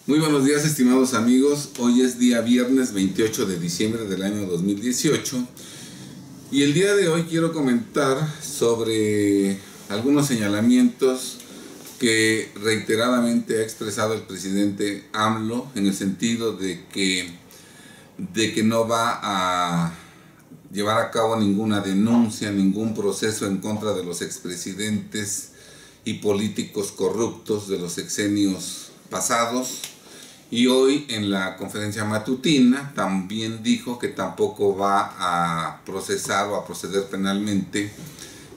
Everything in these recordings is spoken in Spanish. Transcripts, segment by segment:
Muy buenos días, estimados amigos. Hoy es día viernes 28 de diciembre del año 2018 y el día de hoy quiero comentar sobre algunos señalamientos que reiteradamente ha expresado el presidente AMLO en el sentido de que no va a llevar a cabo ninguna denuncia, ningún proceso en contra de los expresidentes y políticos corruptos de los sexenios pasados. Y hoy en la conferencia matutina también dijo que tampoco va a procesar o a proceder penalmente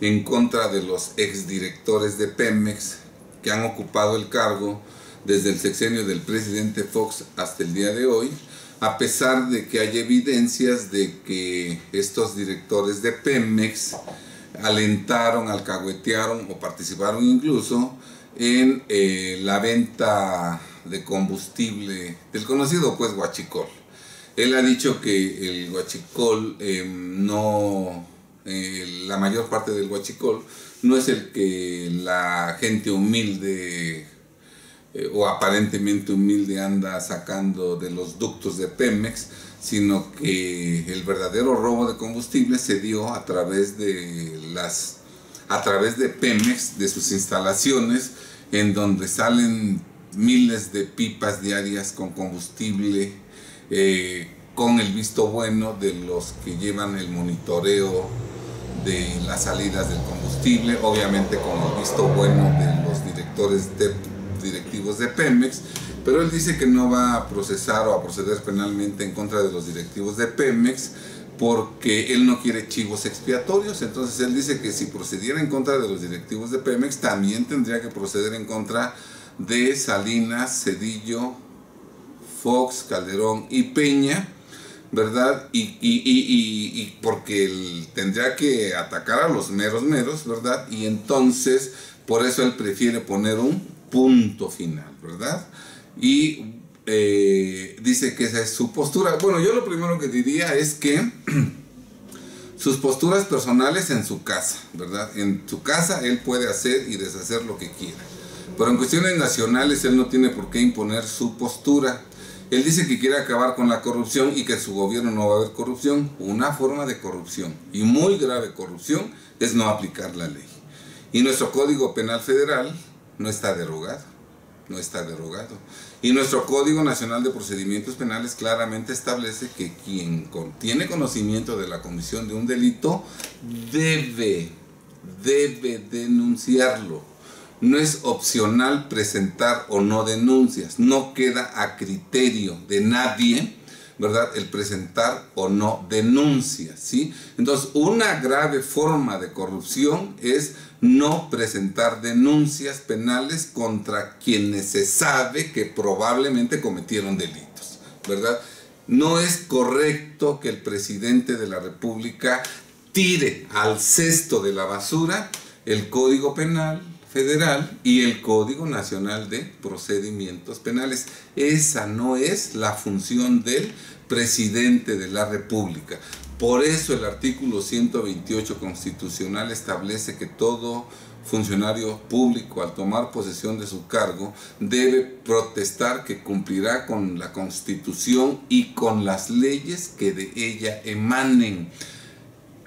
en contra de los exdirectores de Pemex que han ocupado el cargo desde el sexenio del presidente Fox hasta el día de hoy, a pesar de que hay evidencias de que estos directores de Pemex alentaron, alcahuetearon o participaron incluso en la venta de combustible del conocido pues huachicol. Él ha dicho que el huachicol la mayor parte del huachicol no es el que la gente humilde o aparentemente humilde anda sacando de los ductos de Pemex, sino que el verdadero robo de combustible se dio a través de Pemex, de sus instalaciones, en donde salen miles de pipas diarias con combustible, con el visto bueno de los que llevan el monitoreo de las salidas del combustible, obviamente con el visto bueno de los directivos de Pemex. Pero él dice que no va a procesar o a proceder penalmente en contra de los directivos de Pemex porque él no quiere chivos expiatorios. Entonces él dice que si procediera en contra de los directivos de Pemex, también tendría que proceder en contra de Salinas, Zedillo, Fox, Calderón y Peña, ¿verdad? Y porque él tendría que atacar a los meros, ¿verdad? Y entonces, por eso él prefiere poner un punto final, ¿verdad? Y dice que esa es su postura. Bueno, yo lo primero que diría es que sus posturas personales en su casa, ¿verdad? En su casa él puede hacer y deshacer lo que quiera. Pero en cuestiones nacionales él no tiene por qué imponer su postura. Él dice que quiere acabar con la corrupción y que en su gobierno no va a haber corrupción. Una forma de corrupción, y muy grave corrupción, es no aplicar la ley. Y nuestro Código Penal Federal no está derogado. No está derogado. Y nuestro Código Nacional de Procedimientos Penales claramente establece que quien tiene conocimiento de la comisión de un delito debe denunciarlo. No es opcional presentar o no denuncias, no queda a criterio de nadie, ¿verdad?, el presentar o no denuncias, ¿sí? Entonces, una grave forma de corrupción es no presentar denuncias penales contra quienes se sabe que probablemente cometieron delitos, ¿verdad? No es correcto que el presidente de la República tire al cesto de la basura el Código Penal Federal y el Código Nacional de Procedimientos Penales. Esa no es la función del presidente de la República. Por eso el artículo 128 constitucional establece que todo funcionario público al tomar posesión de su cargo debe protestar que cumplirá con la Constitución y con las leyes que de ella emanen.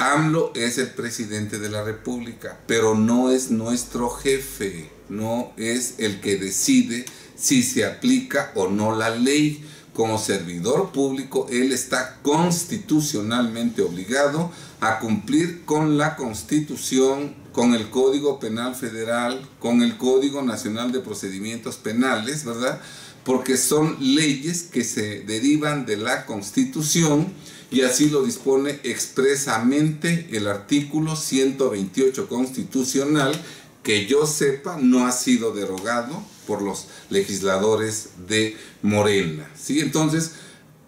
AMLO es el presidente de la República, pero no es nuestro jefe, no es el que decide si se aplica o no la ley. Como servidor público, él está constitucionalmente obligado a cumplir con la Constitución, con el Código Penal Federal, con el Código Nacional de Procedimientos Penales, ¿verdad? Porque son leyes que se derivan de la Constitución y así lo dispone expresamente el artículo 128 constitucional, que yo sepa no ha sido derogado por los legisladores de Morena, ¿sí? Entonces,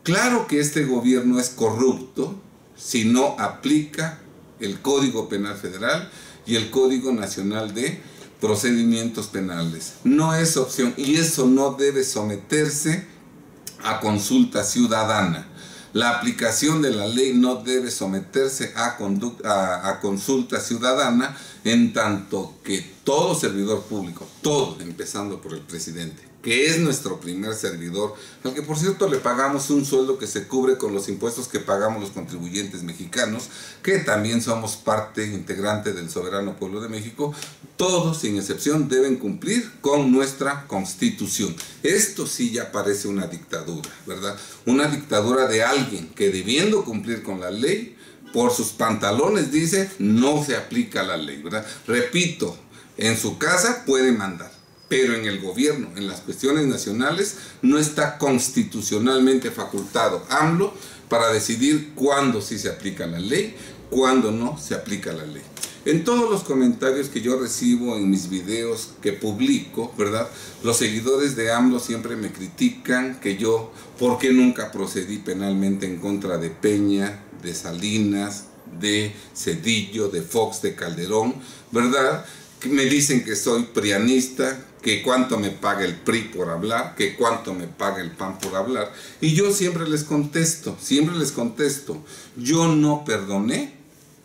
claro que este gobierno es corrupto si no aplica el Código Penal Federal y el Código Nacional de Procedimientos Penales. No es opción y eso no debe someterse a consulta ciudadana. La aplicación de la ley no debe someterse a consulta ciudadana, en tanto que todo servidor público, todo, empezando por el presidente, que es nuestro primer servidor, al que por cierto le pagamos un sueldo que se cubre con los impuestos que pagamos los contribuyentes mexicanos, que también somos parte integrante del soberano pueblo de México, todos sin excepción deben cumplir con nuestra Constitución. Esto sí ya parece una dictadura, ¿verdad? Una dictadura de alguien que, debiendo cumplir con la ley, por sus pantalones dice no se aplica la ley, ¿verdad? Repito, en su casa puede mandar, pero en el gobierno, en las cuestiones nacionales, no está constitucionalmente facultado AMLO para decidir cuándo sí se aplica la ley, cuándo no se aplica la ley. En todos los comentarios que yo recibo en mis videos que publico, ¿verdad? Los seguidores de AMLO siempre me critican que yo, ¿por qué nunca procedí penalmente en contra de Peña, de Salinas, de Zedillo, de Fox, de Calderón, ¿verdad? Que me dicen que soy prianista, que cuánto me paga el PRI por hablar, que cuánto me paga el PAN por hablar. Y yo siempre les contesto, yo no perdoné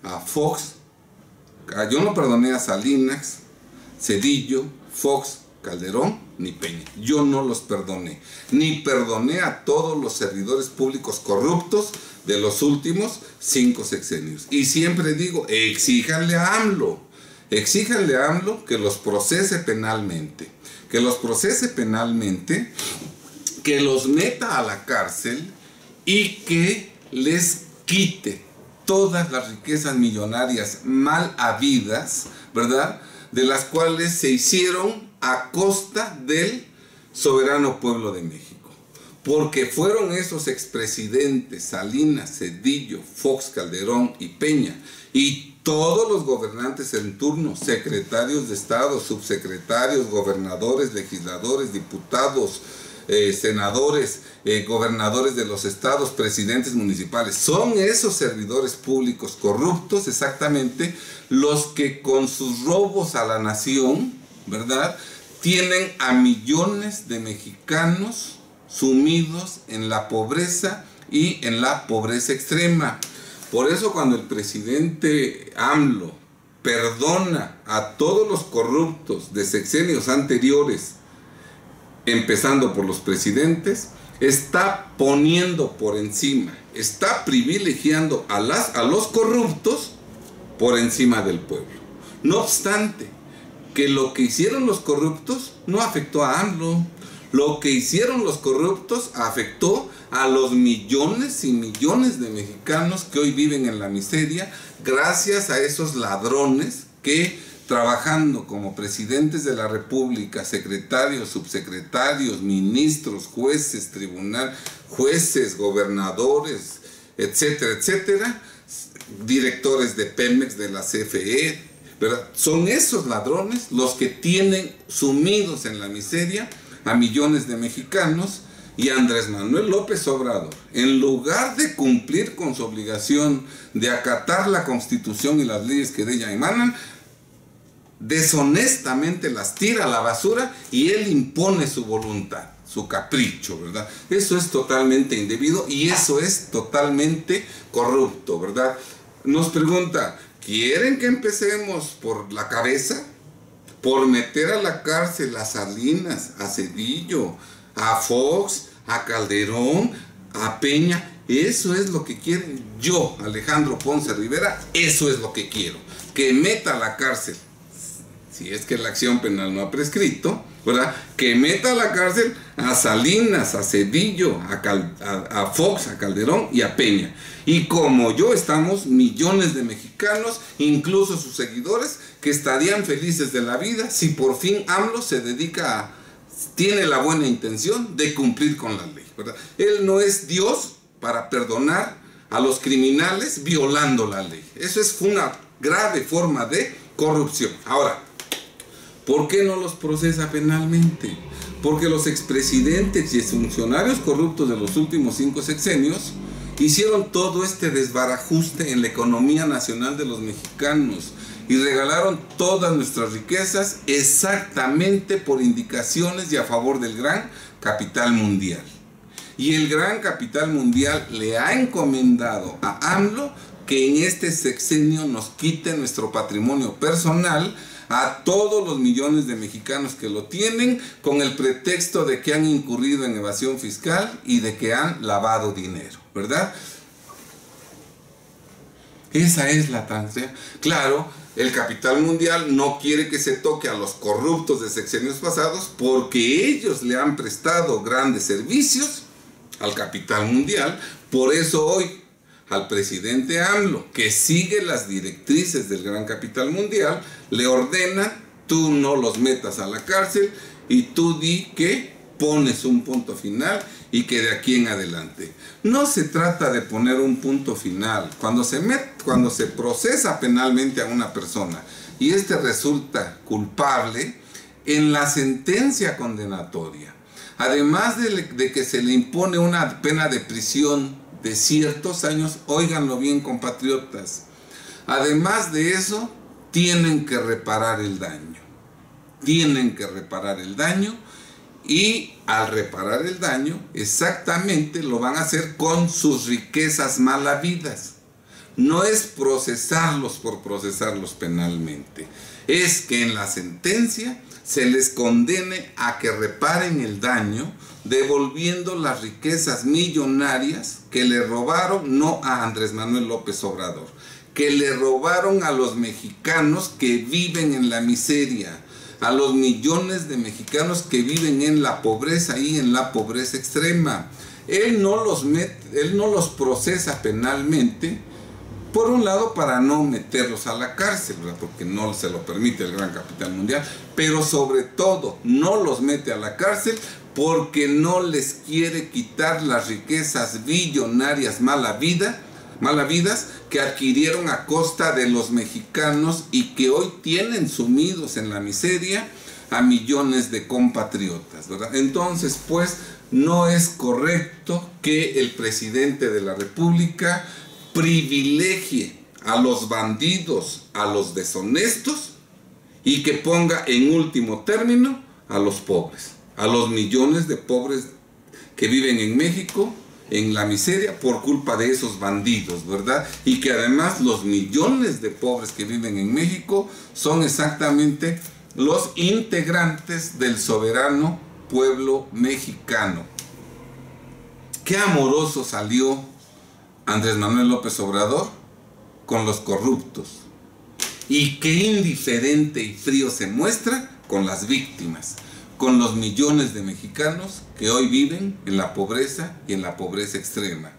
a Fox, yo no perdoné a Salinas, Zedillo, Fox, Calderón, ni Peña. Yo no los perdoné. Ni perdoné a todos los servidores públicos corruptos de los últimos 5 sexenios. Y siempre digo, exíjanle a AMLO que los procese penalmente, que los meta a la cárcel y que les quite todas las riquezas millonarias mal habidas, ¿verdad?, de las cuales se hicieron a costa del soberano pueblo de México. Porque fueron esos expresidentes, Salinas, Zedillo, Fox, Calderón y Peña, y todos los gobernantes en turno, secretarios de Estado, subsecretarios, gobernadores, legisladores, diputados, senadores, gobernadores de los estados, presidentes municipales, son esos servidores públicos corruptos exactamente los que con sus robos a la nación, ¿verdad?, tienen a millones de mexicanos sumidos en la pobreza y en la pobreza extrema. Por eso cuando el presidente AMLO perdona a todos los corruptos de sexenios anteriores, empezando por los presidentes, está poniendo por encima, está privilegiando a los corruptos por encima del pueblo. No obstante, que lo que hicieron los corruptos no afectó a AMLO. Lo que hicieron los corruptos afectó a los millones y millones de mexicanos que hoy viven en la miseria gracias a esos ladrones que, trabajando como presidentes de la República, secretarios, subsecretarios, ministros, jueces, jueces, gobernadores, etcétera, etcétera, directores de Pemex, de la CFE, ¿verdad? Son esos ladrones los que tienen sumidos en la miseria a millones de mexicanos. Y Andrés Manuel López Obrador, en lugar de cumplir con su obligación de acatar la Constitución y las leyes que de ella emanan, deshonestamente las tira a la basura y él impone su voluntad, su capricho, ¿verdad? Eso es totalmente indebido y eso es totalmente corrupto, ¿verdad? Nos pregunta, ¿quieren que empecemos por la cabeza? Por meter a la cárcel a Salinas, a Zedillo, a Fox, a Calderón, a Peña. Eso es lo que quieren. Yo, Alejandro Ponce Rivera, eso es lo que quiero. Que meta a la cárcel, si es que la acción penal no ha prescrito, ¿verdad?, que meta a la cárcel a Salinas, a Zedillo, a Fox, a Calderón y a Peña. Y como yo estamos millones de mexicanos, incluso sus seguidores, que estarían felices de la vida si por fin AMLO tiene la buena intención de cumplir con la ley, ¿verdad? Él no es Dios para perdonar a los criminales violando la ley. Eso es una grave forma de corrupción. Ahora, ¿por qué no los procesa penalmente? Porque los expresidentes y exfuncionarios corruptos de los últimos 5 sexenios hicieron todo este desbarajuste en la economía nacional de los mexicanos y regalaron todas nuestras riquezas exactamente por indicaciones y a favor del gran capital mundial. Y el gran capital mundial le ha encomendado a AMLO que en este sexenio nos quite nuestro patrimonio personal a todos los millones de mexicanos que lo tienen con el pretexto de que han incurrido en evasión fiscal y de que han lavado dinero, ¿verdad? Esa es la transferencia. Claro, el capital mundial no quiere que se toque a los corruptos de sexenios pasados porque ellos le han prestado grandes servicios al capital mundial. Por eso hoy al presidente AMLO, que sigue las directrices del gran capital mundial, le ordena: tú no los metas a la cárcel y tú di que pones un punto final y que de aquí en adelante. No se trata de poner un punto final. Cuando se procesa penalmente a una persona y este resulta culpable, en la sentencia condenatoria, además de que se le impone una pena de prisión de ciertos años, óiganlo bien, compatriotas, además de eso, tienen que reparar el daño. Tienen que reparar el daño. Y al reparar el daño, exactamente lo van a hacer con sus riquezas mal habidas. No es procesarlos por procesarlos penalmente. Es que en la sentencia se les condene a que reparen el daño, devolviendo las riquezas millonarias que le robaron no a Andrés Manuel López Obrador, que le robaron a los mexicanos que viven en la miseria, a los millones de mexicanos que viven en la pobreza y en la pobreza extrema. Él no los procesa penalmente, por un lado para no meterlos a la cárcel, ¿verdad? Porque no se lo permite el gran capital mundial, pero sobre todo no los mete a la cárcel porque no les quiere quitar las riquezas billonarias mal habidas que adquirieron a costa de los mexicanos y que hoy tienen sumidos en la miseria a millones de compatriotas, ¿verdad? Entonces, pues, no es correcto que el presidente de la República privilegie a los bandidos, a los deshonestos, y que ponga en último término a los pobres, a los millones de pobres que viven en México en la miseria por culpa de esos bandidos, ¿verdad? Y que además los millones de pobres que viven en México son exactamente los integrantes del soberano pueblo mexicano. Qué amoroso salió Andrés Manuel López Obrador con los corruptos y qué indiferente y frío se muestra con las víctimas, con los millones de mexicanos que hoy viven en la pobreza y en la pobreza extrema.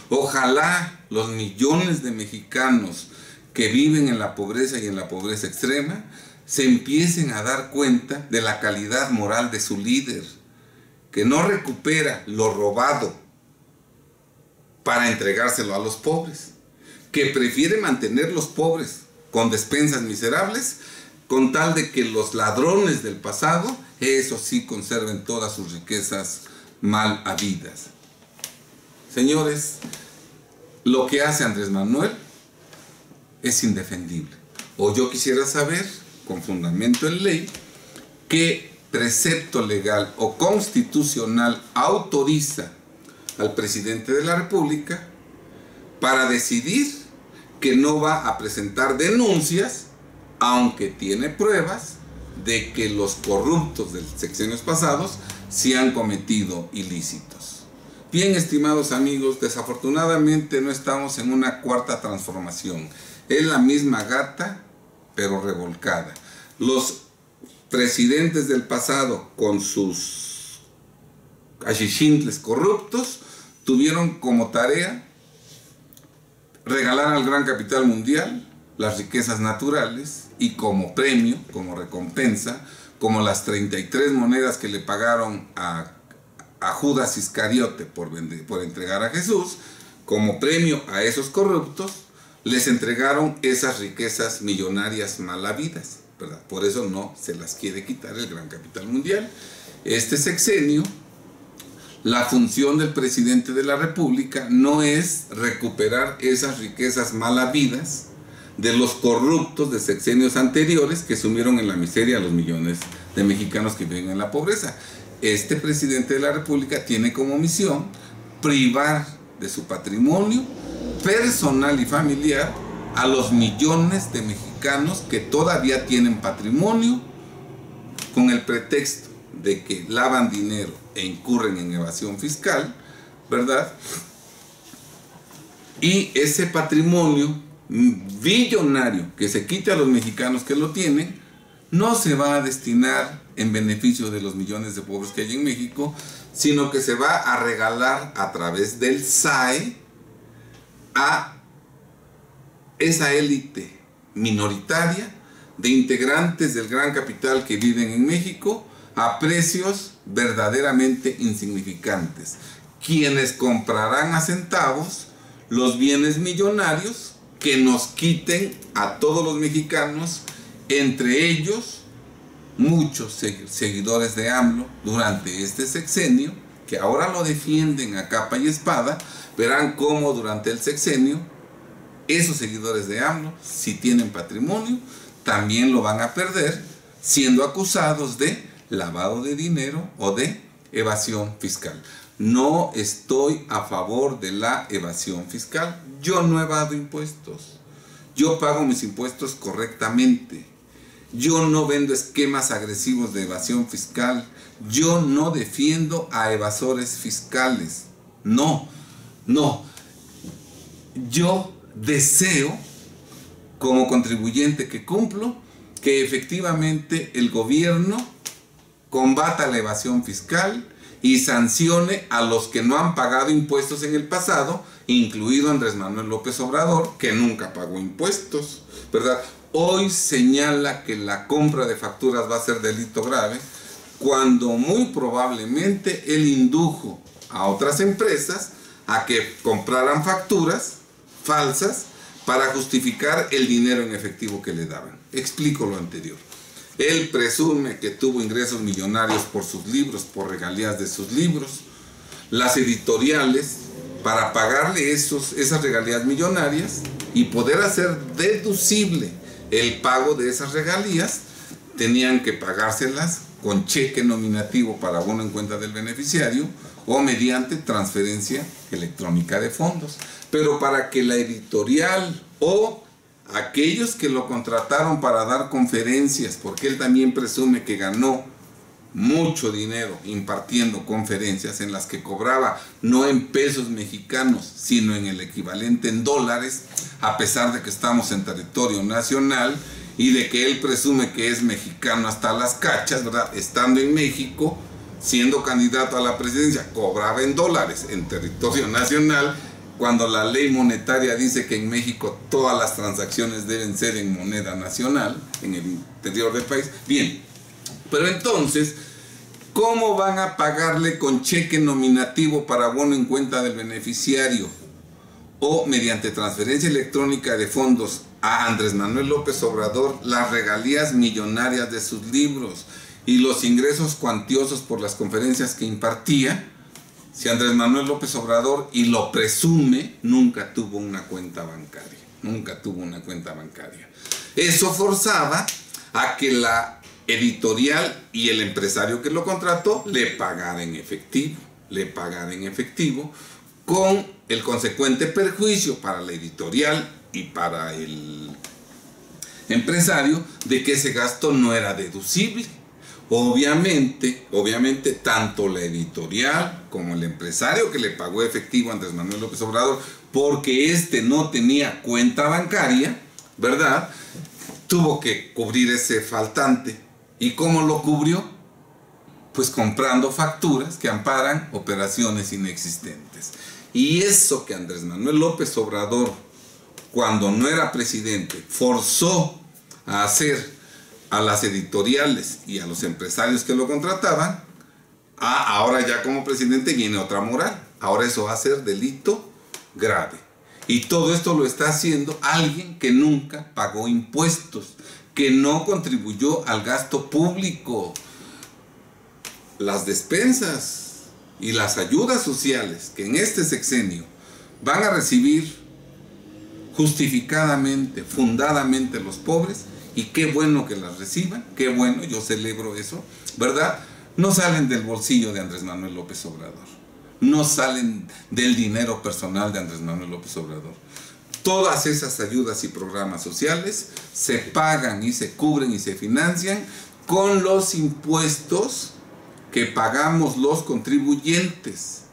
Ojalá los millones de mexicanos que viven en la pobreza y en la pobreza extrema se empiecen a dar cuenta de la calidad moral de su líder, que no recupera lo robado para entregárselo a los pobres, que prefiere mantener los pobres con despensas miserables con tal de que los ladrones del pasado, eso sí, conserven todas sus riquezas mal habidas. Señores, lo que hace Andrés Manuel es indefendible. O yo quisiera saber, con fundamento en ley, qué precepto legal o constitucional autoriza al presidente de la República para decidir que no va a presentar denuncias, aunque tiene pruebas de que los corruptos de sexenios pasados sí han cometido ilícitos. Bien, estimados amigos, desafortunadamente no estamos en una cuarta transformación. Es la misma gata, pero revolcada. Los presidentes del pasado, con sus achichintles corruptos, tuvieron como tarea regalar al gran capital mundial las riquezas naturales y como premio, como recompensa, como las 33 monedas que le pagaron a Judas Iscariote por entregar a Jesús, como premio a esos corruptos, les entregaron esas riquezas millonarias mal habidas, ¿verdad? Por eso no se las quiere quitar el gran capital mundial. Este sexenio, la función del presidente de la República no es recuperar esas riquezas mal habidas de los corruptos de sexenios anteriores que sumieron en la miseria a los millones de mexicanos que viven en la pobreza. Este presidente de la República tiene como misión privar de su patrimonio personal y familiar a los millones de mexicanos mexicanos que todavía tienen patrimonio con el pretexto de que lavan dinero e incurren en evasión fiscal, ¿verdad? Y ese patrimonio billonario que se quite a los mexicanos que lo tienen, no se va a destinar en beneficio de los millones de pobres que hay en México, sino que se va a regalar a través del SAE a esa élite minoritaria de integrantes del gran capital que viven en México a precios verdaderamente insignificantes, quienes comprarán a centavos los bienes millonarios que nos quiten a todos los mexicanos, entre ellos muchos seguidores de AMLO durante este sexenio, que ahora lo defienden a capa y espada. Verán cómo durante el sexenio esos seguidores de AMLO, si tienen patrimonio, también lo van a perder, siendo acusados de lavado de dinero o de evasión fiscal. No estoy a favor de la evasión fiscal. Yo no evado impuestos. Yo pago mis impuestos correctamente. Yo no vendo esquemas agresivos de evasión fiscal. Yo no defiendo a evasores fiscales. No, no. Yo deseo, como contribuyente que cumplo, que efectivamente el gobierno combata la evasión fiscal y sancione a los que no han pagado impuestos en el pasado, incluido Andrés Manuel López Obrador, que nunca pagó impuestos, ¿verdad? Hoy señala que la compra de facturas va a ser delito grave, cuando muy probablemente él indujo a otras empresas a que compraran facturas falsas para justificar el dinero en efectivo que le daban. Explico lo anterior. Él presume que tuvo ingresos millonarios por sus libros, por regalías de sus libros. Las editoriales, para pagarle esas regalías millonarias y poder hacer deducible el pago de esas regalías, tenían que pagárselas con cheque nominativo para abono en cuenta del beneficiario o mediante transferencia electrónica de fondos. Pero para que la editorial o aquellos que lo contrataron para dar conferencias, porque él también presume que ganó mucho dinero impartiendo conferencias en las que cobraba no en pesos mexicanos, sino en el equivalente en dólares, a pesar de que estamos en territorio nacional y de que él presume que es mexicano hasta las cachas, ¿verdad? Estando en México, siendo candidato a la presidencia, cobraba en dólares en territorio nacional, cuando la ley monetaria dice que en México todas las transacciones deben ser en moneda nacional, en el interior del país. Bien, pero entonces, ¿cómo van a pagarle con cheque nominativo para abono en cuenta del beneficiario o mediante transferencia electrónica de fondos a Andrés Manuel López Obrador las regalías millonarias de sus libros y los ingresos cuantiosos por las conferencias que impartía, si Andrés Manuel López Obrador, y lo presume, nunca tuvo una cuenta bancaria? Nunca tuvo una cuenta bancaria. Eso forzaba a que la editorial y el empresario que lo contrató le pagara en efectivo. Le pagara en efectivo, con el consecuente perjuicio para la editorial y para el empresario de que ese gasto no era deducible. Obviamente, tanto la editorial como el empresario que le pagó efectivo a Andrés Manuel López Obrador, porque este no tenía cuenta bancaria, ¿verdad?, tuvo que cubrir ese faltante. ¿Y cómo lo cubrió? Pues comprando facturas que amparan operaciones inexistentes. Y eso que Andrés Manuel López Obrador, cuando no era presidente, forzó a hacer a las editoriales y a los empresarios que lo contrataban, ahora ya como presidente viene otra moral. Ahora eso va a ser delito grave. Y todo esto lo está haciendo alguien que nunca pagó impuestos, que no contribuyó al gasto público. Las despensas y las ayudas sociales que en este sexenio van a recibir justificadamente, fundadamente los pobres, y qué bueno que las reciban, qué bueno, yo celebro eso, ¿verdad? No salen del bolsillo de Andrés Manuel López Obrador, no salen del dinero personal de Andrés Manuel López Obrador. Todas esas ayudas y programas sociales se pagan y se cubren y se financian con los impuestos que pagamos los contribuyentes,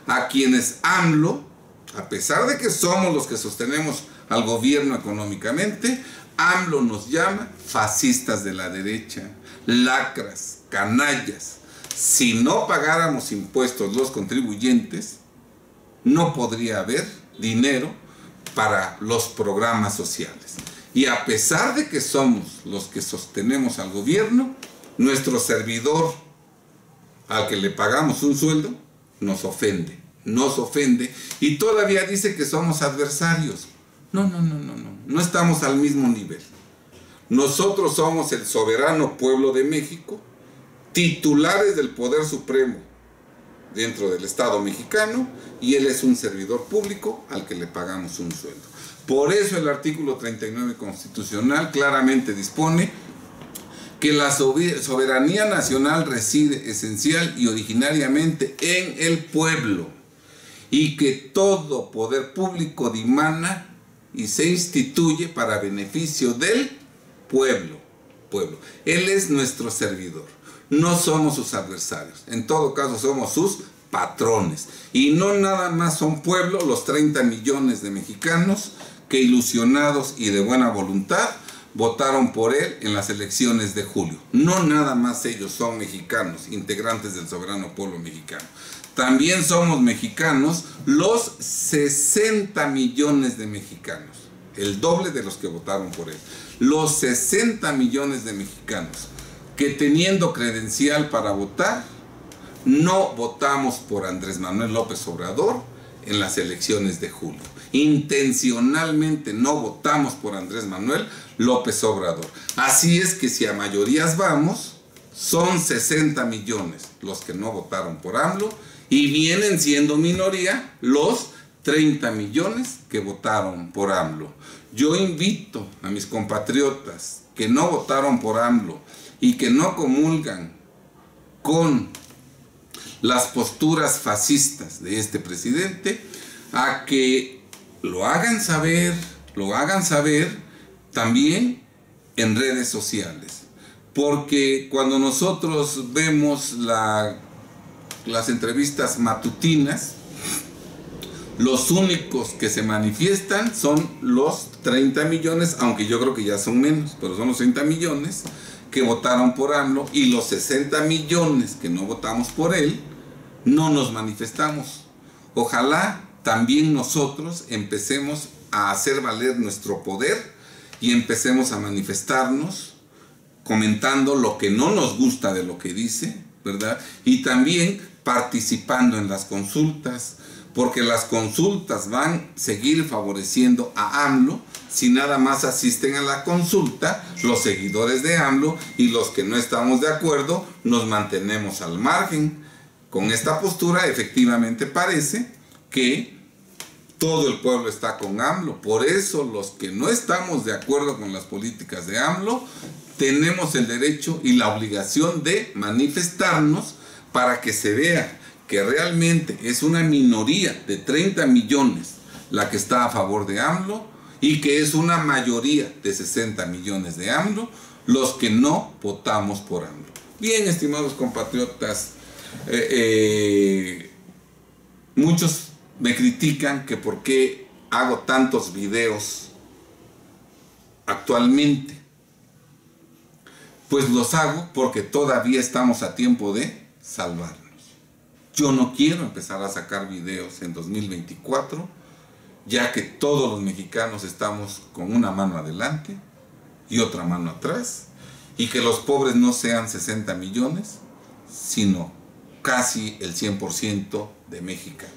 a quienes AMLO, a pesar de que somos los que sostenemos al gobierno económicamente, AMLO nos llama fascistas de la derecha, lacras, canallas. Si no pagáramos impuestos los contribuyentes, no podría haber dinero para los programas sociales. Y a pesar de que somos los que sostenemos al gobierno, nuestro servidor, al que le pagamos un sueldo, nos ofende y todavía dice que somos adversarios. No estamos al mismo nivel. Nosotros somos el soberano pueblo de México, titulares del poder supremo dentro del Estado mexicano, y él es un servidor público al que le pagamos un sueldo. Por eso el artículo 39 constitucional claramente dispone que la soberanía nacional reside esencial y originariamente en el pueblo, y que todo poder público dimana y se instituye para beneficio del pueblo. Él es nuestro servidor, no somos sus adversarios, en todo caso somos sus patrones. Y no nada más son pueblo los 30 millones de mexicanos que, ilusionados y de buena voluntad, votaron por él en las elecciones de julio. No nada más ellos son mexicanos, integrantes del soberano pueblo mexicano. También somos mexicanos los 60 millones de mexicanos, el doble de los que votaron por él. Los 60 millones de mexicanos que, teniendo credencial para votar, no votamos por Andrés Manuel López Obrador en las elecciones de julio. Intencionalmente no votamos por Andrés Manuel López Obrador. Así es que si a mayorías vamos, son 60 millones los que no votaron por AMLO, y vienen siendo minoría los 30 millones que votaron por AMLO. Yo invito a mis compatriotas que no votaron por AMLO y que no comulgan con las posturas fascistas de este presidente, a que lo hagan saber también en redes sociales. Porque cuando nosotros vemos las entrevistas matutinas, los únicos que se manifiestan son los 30 millones, aunque yo creo que ya son menos, pero son los 30 millones que votaron por AMLO, y los 60 millones que no votamos por él, no nos manifestamos. Ojalá también nosotros empecemos a hacer valer nuestro poder y empecemos a manifestarnos comentando lo que no nos gusta de lo que dice, ¿verdad? Y también participando en las consultas, porque las consultas van a seguir favoreciendo a AMLO si nada más asisten a la consulta los seguidores de AMLO, y los que no estamos de acuerdo nos mantenemos al margen. Con esta postura efectivamente parece que todo el pueblo está con AMLO. Por eso los que no estamos de acuerdo con las políticas de AMLO tenemos el derecho y la obligación de manifestarnos para que se vea que realmente es una minoría de 30 millones la que está a favor de AMLO, y que es una mayoría de 60 millones de AMLO los que no votamos por AMLO. Bien, estimados compatriotas, muchos me critican que por qué hago tantos videos actualmente. Pues los hago porque todavía estamos a tiempo de salvarnos. Yo no quiero empezar a sacar videos en 2024, ya que todos los mexicanos estamos con una mano adelante y otra mano atrás, y que los pobres no sean 60 millones, sino casi el 100% de mexicanos.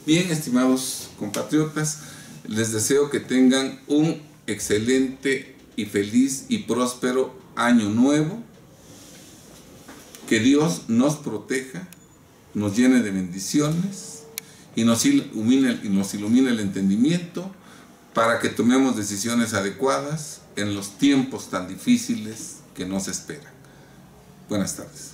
Bien, estimados compatriotas, les deseo que tengan un excelente y feliz y próspero año nuevo. Que Dios nos proteja, nos llene de bendiciones y nos ilumine el entendimiento para que tomemos decisiones adecuadas en los tiempos tan difíciles que nos esperan. Buenas tardes.